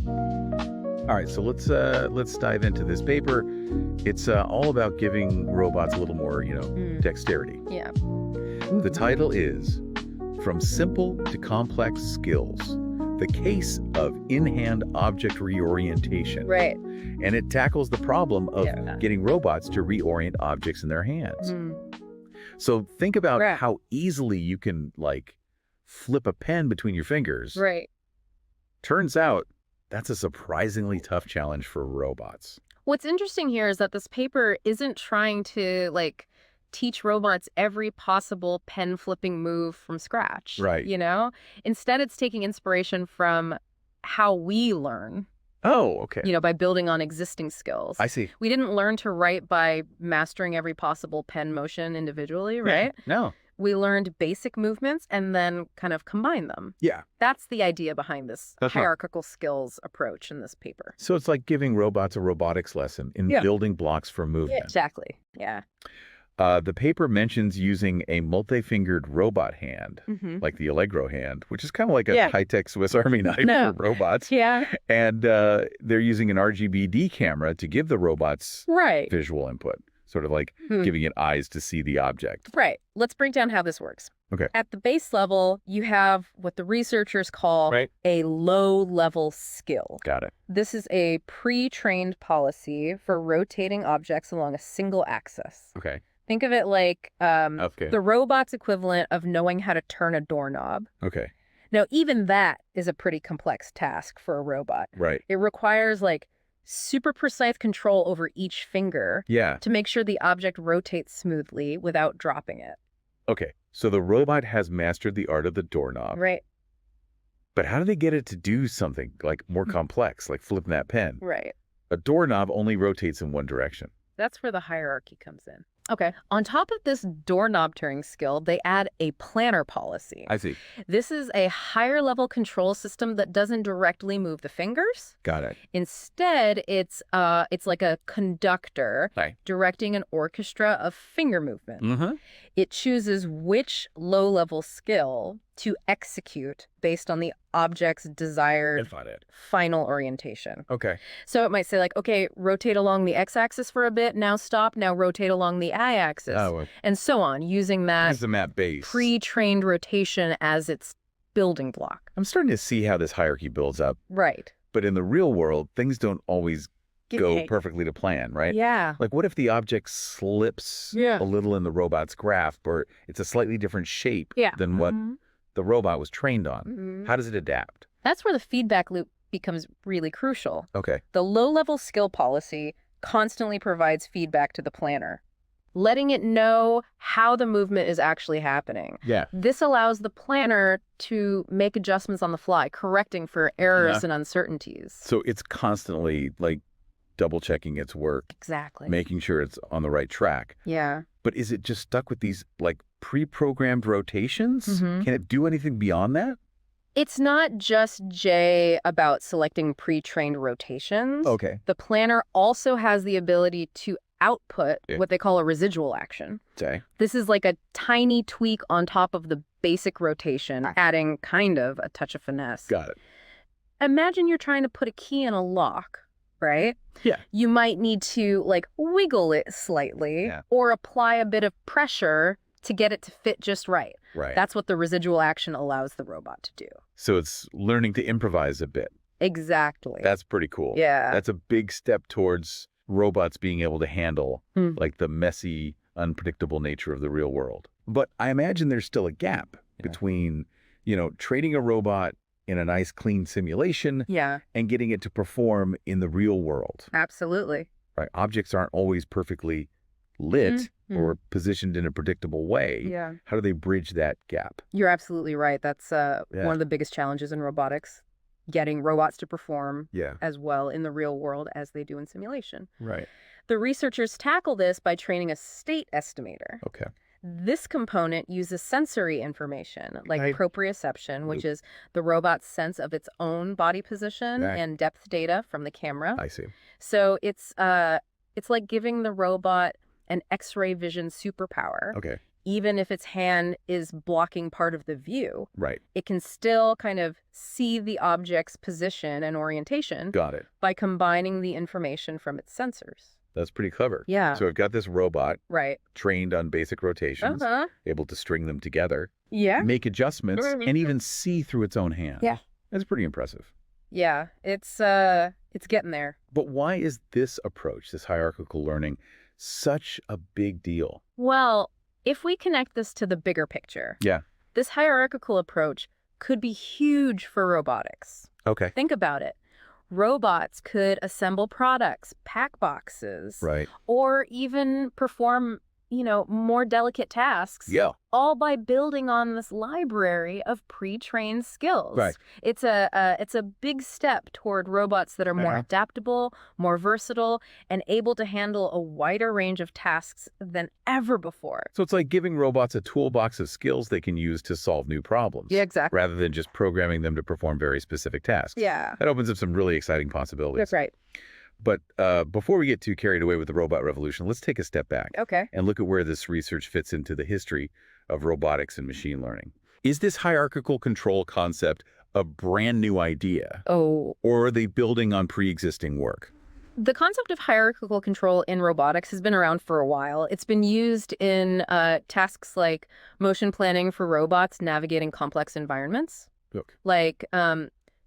All right, so let's dive into this paper. It's all about giving robots a little more, dexterity. Yeah. The title is From Simple to Complex Skills: The Case of In-Hand Object Reorientation. Right. And it tackles the problem of getting robots to reorient objects in their hands. So think about how easily you can, flip a pen between your fingers. Right. Turns out that's a surprisingly tough challenge for robots. What's interesting here is that this paper isn't trying to, teach robots every possible pen flipping move from scratch. Right. Instead, it's taking inspiration from how we learn. Oh, okay. By building on existing skills. I see. We didn't learn to write by mastering every possible pen motion individually, right? No. We learned basic movements and then kind of combine them. Yeah. That's the idea behind this hierarchical skills approach in this paper. So it's like giving robots a robotics lesson in building blocks for movement. Yeah, exactly. Yeah. The paper mentions using a multi-fingered robot hand, like the Allegro hand, which is kind of like a high-tech Swiss Army knife for robots. Yeah. And they're using an RGBD camera to give the robots visual input, sort of like giving it eyes to see the object. Right. Let's break down how this works. Okay. At the base level, you have what the researchers call a low-level skill. Got it. This is a pre-trained policy for rotating objects along a single axis. Okay. Think of it like the robot's equivalent of knowing how to turn a doorknob. Okay. Now, even that is a pretty complex task for a robot. Right. It requires super precise control over each finger to make sure the object rotates smoothly without dropping it. Okay. So the robot has mastered the art of the doorknob. Right. But how do they get it to do something more complex, like flipping that pen? Right. A doorknob only rotates in one direction. That's where the hierarchy comes in. Okay. On top of this doorknob turning skill, they add a planner policy. I see. This is a higher level control system that doesn't directly move the fingers. Got it. Instead, it's like a conductor directing an orchestra of finger movement. It chooses which low-level skill to execute based on the object's desired final orientation. Okay. So it might say okay, rotate along the x-axis for a bit, now stop, now rotate along the y-axis, and so on, using that as the map base pre-trained rotation as its building block. I'm starting to see how this hierarchy builds up. Right. But in the real world, things don't always go perfectly to plan, right? Yeah. What if the object slips a little in the robot's grasp, or it's a slightly different shape than what the robot was trained on? How does it adapt? That's where the feedback loop becomes really crucial. Okay. The low-level skill policy constantly provides feedback to the planner, letting it know how the movement is actually happening. Yeah. This allows the planner to make adjustments on the fly, correcting for errors and uncertainties. So it's constantly double-checking its work. Exactly. Making sure it's on the right track. Yeah. But is it just stuck with these pre-programmed rotations? Can it do anything beyond that? It's not just, Jay, about selecting pre-trained rotations. Okay. The planner also has the ability to output what they call a residual action. Okay. This is like a tiny tweak on top of the basic rotation, adding kind of a touch of finesse. Got it. Imagine you're trying to put a key in a lock, right? Yeah. You might need to wiggle it slightly or apply a bit of pressure to get it to fit just right. Right. That's what the residual action allows the robot to do. So it's learning to improvise a bit. Exactly. That's pretty cool. Yeah. That's a big step towards robots being able to handle the messy, unpredictable nature of the real world. But I imagine there's still a gap between, training a robot in a nice, clean simulation and getting it to perform in the real world. Absolutely. Right. Objects aren't always perfectly lit or positioned in a predictable way. Yeah. How do they bridge that gap? You're absolutely right. That's one of the biggest challenges in robotics, getting robots to perform as well in the real world as they do in simulation. Right. The researchers tackle this by training a state estimator. Okay. This component uses sensory information like proprioception, which is the robot's sense of its own body position and depth data from the camera. I see. So it's like giving the robot an X-ray vision superpower. Okay. even if its hand is blocking part of the view, Right. it can still kind of see the object's position and orientation Got it. by combining the information from its sensors. That's pretty clever. Yeah. So I've got this robot Right. trained on basic rotations, able to string them together, make adjustments, and even see through its own hand. Yeah. That's pretty impressive. Yeah, it's getting there. But why is this approach, this hierarchical learning, such a big deal? Well, if we connect this to the bigger picture, this hierarchical approach could be huge for robotics. Okay. Think about it. Robots could assemble products, pack boxes, Right. or even perform, more delicate tasks. Yeah. All by building on this library of pre-trained skills. Right. It's a big step toward robots that are more adaptable, more versatile, and able to handle a wider range of tasks than ever before. So it's like giving robots a toolbox of skills they can use to solve new problems. Yeah, exactly. Rather than just programming them to perform very specific tasks. Yeah. That opens up some really exciting possibilities. That's right. But before we get too carried away with the robot revolution, let's take a step back. Okay. And look at where this research fits into the history of robotics and machine learning. Is this hierarchical control concept a brand new idea? Oh. Or are they building on pre-existing work? The concept of hierarchical control in robotics has been around for a while. It's been used in tasks like motion planning for robots navigating complex environments. Look. Like,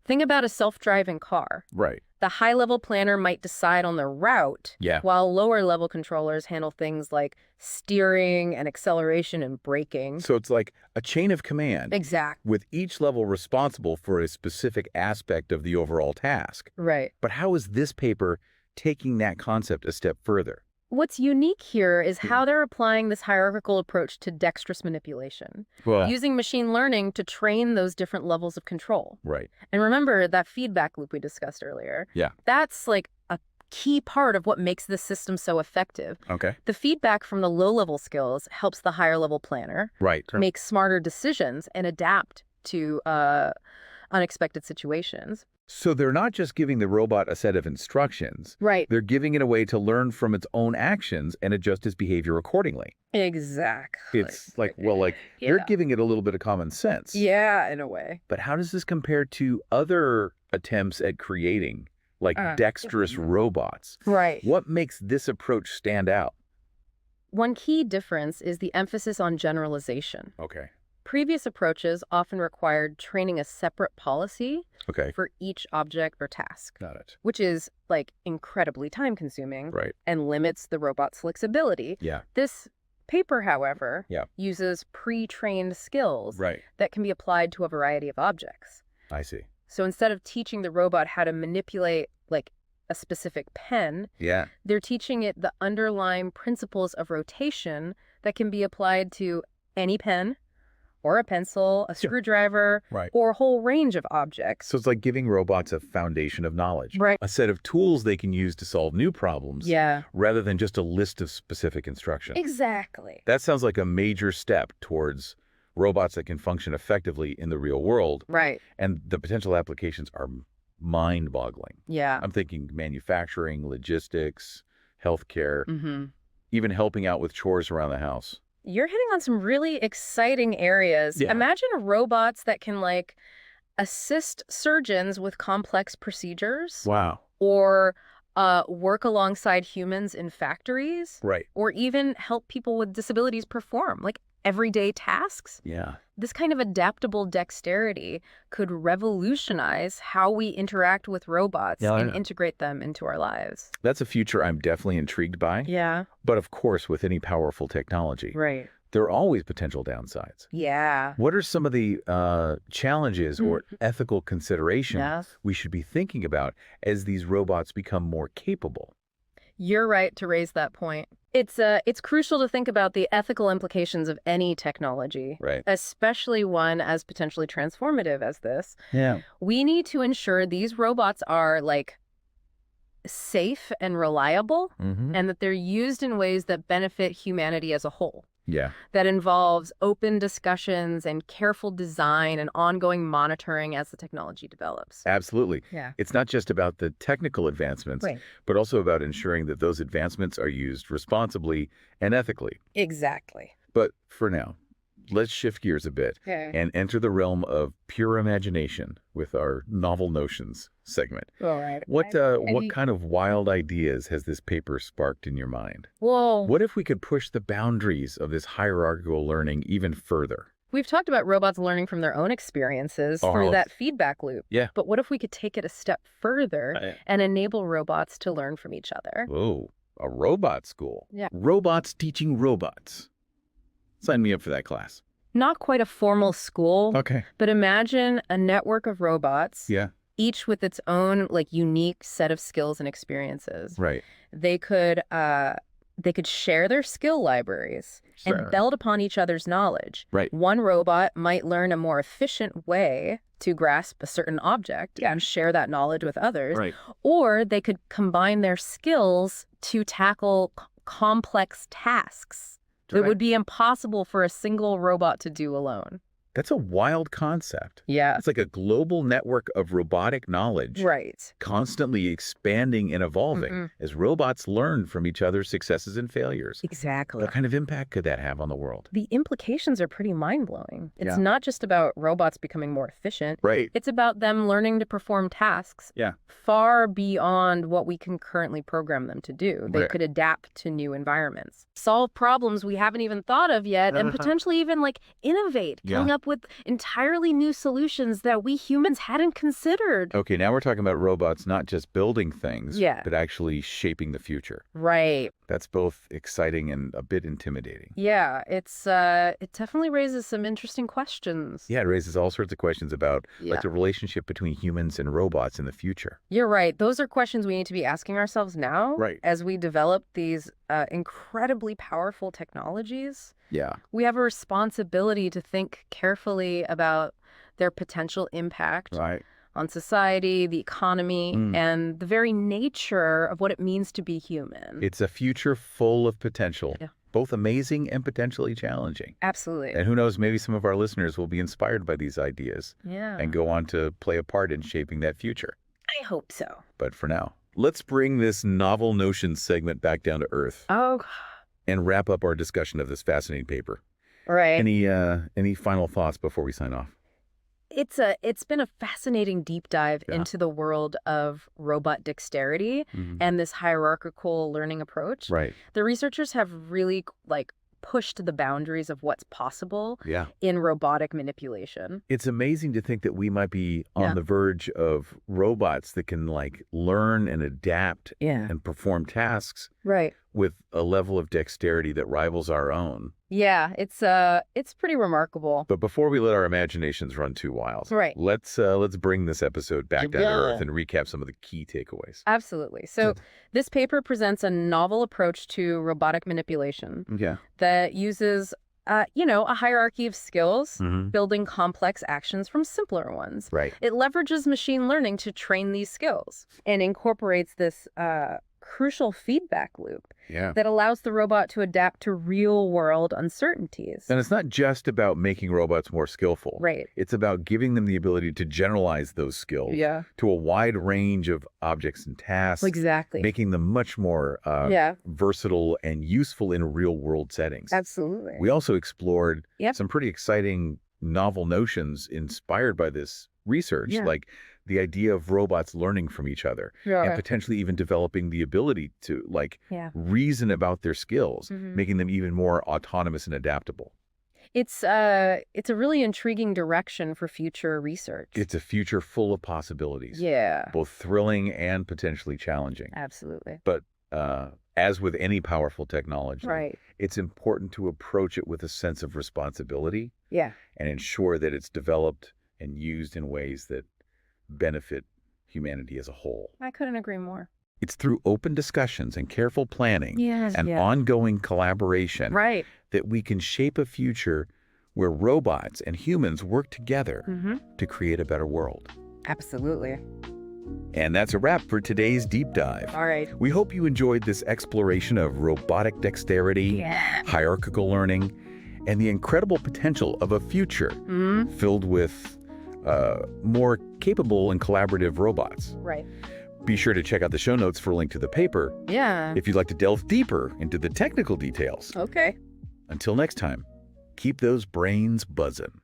think about a self-driving car. Right. The high-level planner might decide on the route, while lower-level controllers handle things like steering and acceleration and braking. So it's like a chain of command. Exactly. With each level responsible for a specific aspect of the overall task. Right. But how is this paper taking that concept a step further? What's unique here is how they're applying this hierarchical approach to dexterous manipulation, using machine learning to train those different levels of control. Right. And remember that feedback loop we discussed earlier? Yeah. That's like a key part of what makes this system so effective. Okay. The feedback from the low-level skills helps the higher-level planner make smarter decisions and adapt to unexpected situations. So they're not just giving the robot a set of instructions. Right. They're giving it a way to learn from its own actions and adjust its behavior accordingly. Exactly. It's like, they're giving it a little bit of common sense. Yeah, in a way. But how does this compare to other attempts at creating, like dexterous robots? Right. What makes this approach stand out? One key difference is the emphasis on generalization. Okay. Previous approaches often required training a separate policy for each object or task. Got it. Which is, incredibly time-consuming and limits the robot's flexibility. Yeah. This paper, however, uses pre-trained skills that can be applied to a variety of objects. I see. So instead of teaching the robot how to manipulate, a specific pen, they're teaching it the underlying principles of rotation that can be applied to any pen, or a pencil, a screwdriver, or a whole range of objects. So it's like giving robots a foundation of knowledge. Right. A set of tools they can use to solve new problems. Rather than just a list of specific instructions. Exactly. That sounds like a major step towards robots that can function effectively in the real world. Right. And the potential applications are mind-boggling. Yeah. I'm thinking manufacturing, logistics, healthcare, even helping out with chores around the house. You're hitting on some really exciting areas. Yeah. Imagine robots that can, assist surgeons with complex procedures. Wow. Or work alongside humans in factories. Right. Or even help people with disabilities perform, everyday tasks. Yeah. This kind of adaptable dexterity could revolutionize how we interact with robots and integrate them into our lives. That's a future I'm definitely intrigued by. Yeah. But of course, with any powerful technology, there are always potential downsides. Yeah. What are some of the challenges or ethical considerations we should be thinking about as these robots become more capable? You're right to raise that point. It's crucial to think about the ethical implications of any technology, especially one as potentially transformative as this. Yeah. We need to ensure these robots are safe and reliable, and that they're used in ways that benefit humanity as a whole. Yeah. That involves open discussions and careful design and ongoing monitoring as the technology develops. Absolutely. Yeah. It's not just about the technical advancements, but also about ensuring that those advancements are used responsibly and ethically. Exactly. But for now, let's shift gears a bit and enter the realm of pure imagination with our novel notions segment. All right. What kind of wild ideas has this paper sparked in your mind? Well, what if we could push the boundaries of this hierarchical learning even further? We've talked about robots learning from their own experiences through that feedback loop. Yeah. But what if we could take it a step further and enable robots to learn from each other? Oh, a robot school. Yeah. Robots teaching robots. Sign me up for that class. Not quite a formal school. Okay. But imagine a network of robots. Yeah. Each with its own unique set of skills and experiences. Right. They could share their skill libraries and build upon each other's knowledge. Right. One robot might learn a more efficient way to grasp a certain object and share that knowledge with others. Right. Or they could combine their skills to tackle complex tasks that would be impossible for a single robot to do alone. That's a wild concept. Yeah. It's like a global network of robotic knowledge. Right. Constantly expanding and evolving as robots learn from each other's successes and failures. Exactly. What kind of impact could that have on the world? The implications are pretty mind-blowing. It's not just about robots becoming more efficient. Right. It's about them learning to perform tasks far beyond what we can currently program them to do. They could adapt to new environments, solve problems we haven't even thought of yet, and potentially even innovate, coming up with entirely new solutions that we humans hadn't considered. Okay, now we're talking about robots not just building things, Yeah. but actually shaping the future. Right. That's both exciting and a bit intimidating. Yeah, it definitely raises some interesting questions. Yeah, it raises all sorts of questions about the relationship between humans and robots in the future. You're right. Those are questions we need to be asking ourselves now as we develop these incredibly powerful technologies. Yeah. We have a responsibility to think carefully about their potential impact on society, the economy, and the very nature of what it means to be human. It's a future full of potential, both amazing and potentially challenging. Absolutely. And who knows, maybe some of our listeners will be inspired by these ideas and go on to play a part in shaping that future. I hope so. But for now, let's bring this novel notions segment back down to earth. Oh, and wrap up our discussion of this fascinating paper. Right. Any final thoughts before we sign off? It's been a fascinating deep dive into the world of robot dexterity and this hierarchical learning approach. Right. The researchers have really pushed the boundaries of what's possible in robotic manipulation. It's amazing to think that we might be on the verge of robots that can learn and adapt and perform tasks with a level of dexterity that rivals our own. Yeah, it's pretty remarkable. But before we let our imaginations run too wild, let's bring this episode back down to earth and recap some of the key takeaways. Absolutely. So this paper presents a novel approach to robotic manipulation that uses a hierarchy of skills, building complex actions from simpler ones. Right. It leverages machine learning to train these skills and incorporates this crucial feedback loop that allows the robot to adapt to real-world uncertainties. And it's not just about making robots more skillful. Right. It's about giving them the ability to generalize those skills to a wide range of objects and tasks. Exactly. Making them much more versatile and useful in real-world settings. Absolutely. We also explored some pretty exciting novel notions inspired by this research, like the idea of robots learning from each other and potentially even developing the ability to reason about their skills, making them even more autonomous and adaptable. It's a really intriguing direction for future research. It's a future full of possibilities. Yeah. Both thrilling and potentially challenging. Absolutely. But as with any powerful technology, it's important to approach it with a sense of responsibility and ensure that it's developed and used in ways that benefit humanity as a whole. I couldn't agree more. It's through open discussions and careful planning and yeah. ongoing collaboration Right. that we can shape a future where robots and humans work together to create a better world. Absolutely. And that's a wrap for today's deep dive. All right. We hope you enjoyed this exploration of robotic dexterity, hierarchical learning, and the incredible potential of a future filled with more capable and collaborative robots. Right. Be sure to check out the show notes for a link to the paper Yeah. if you'd like to delve deeper into the technical details. Okay. Until next time, keep those brains buzzing.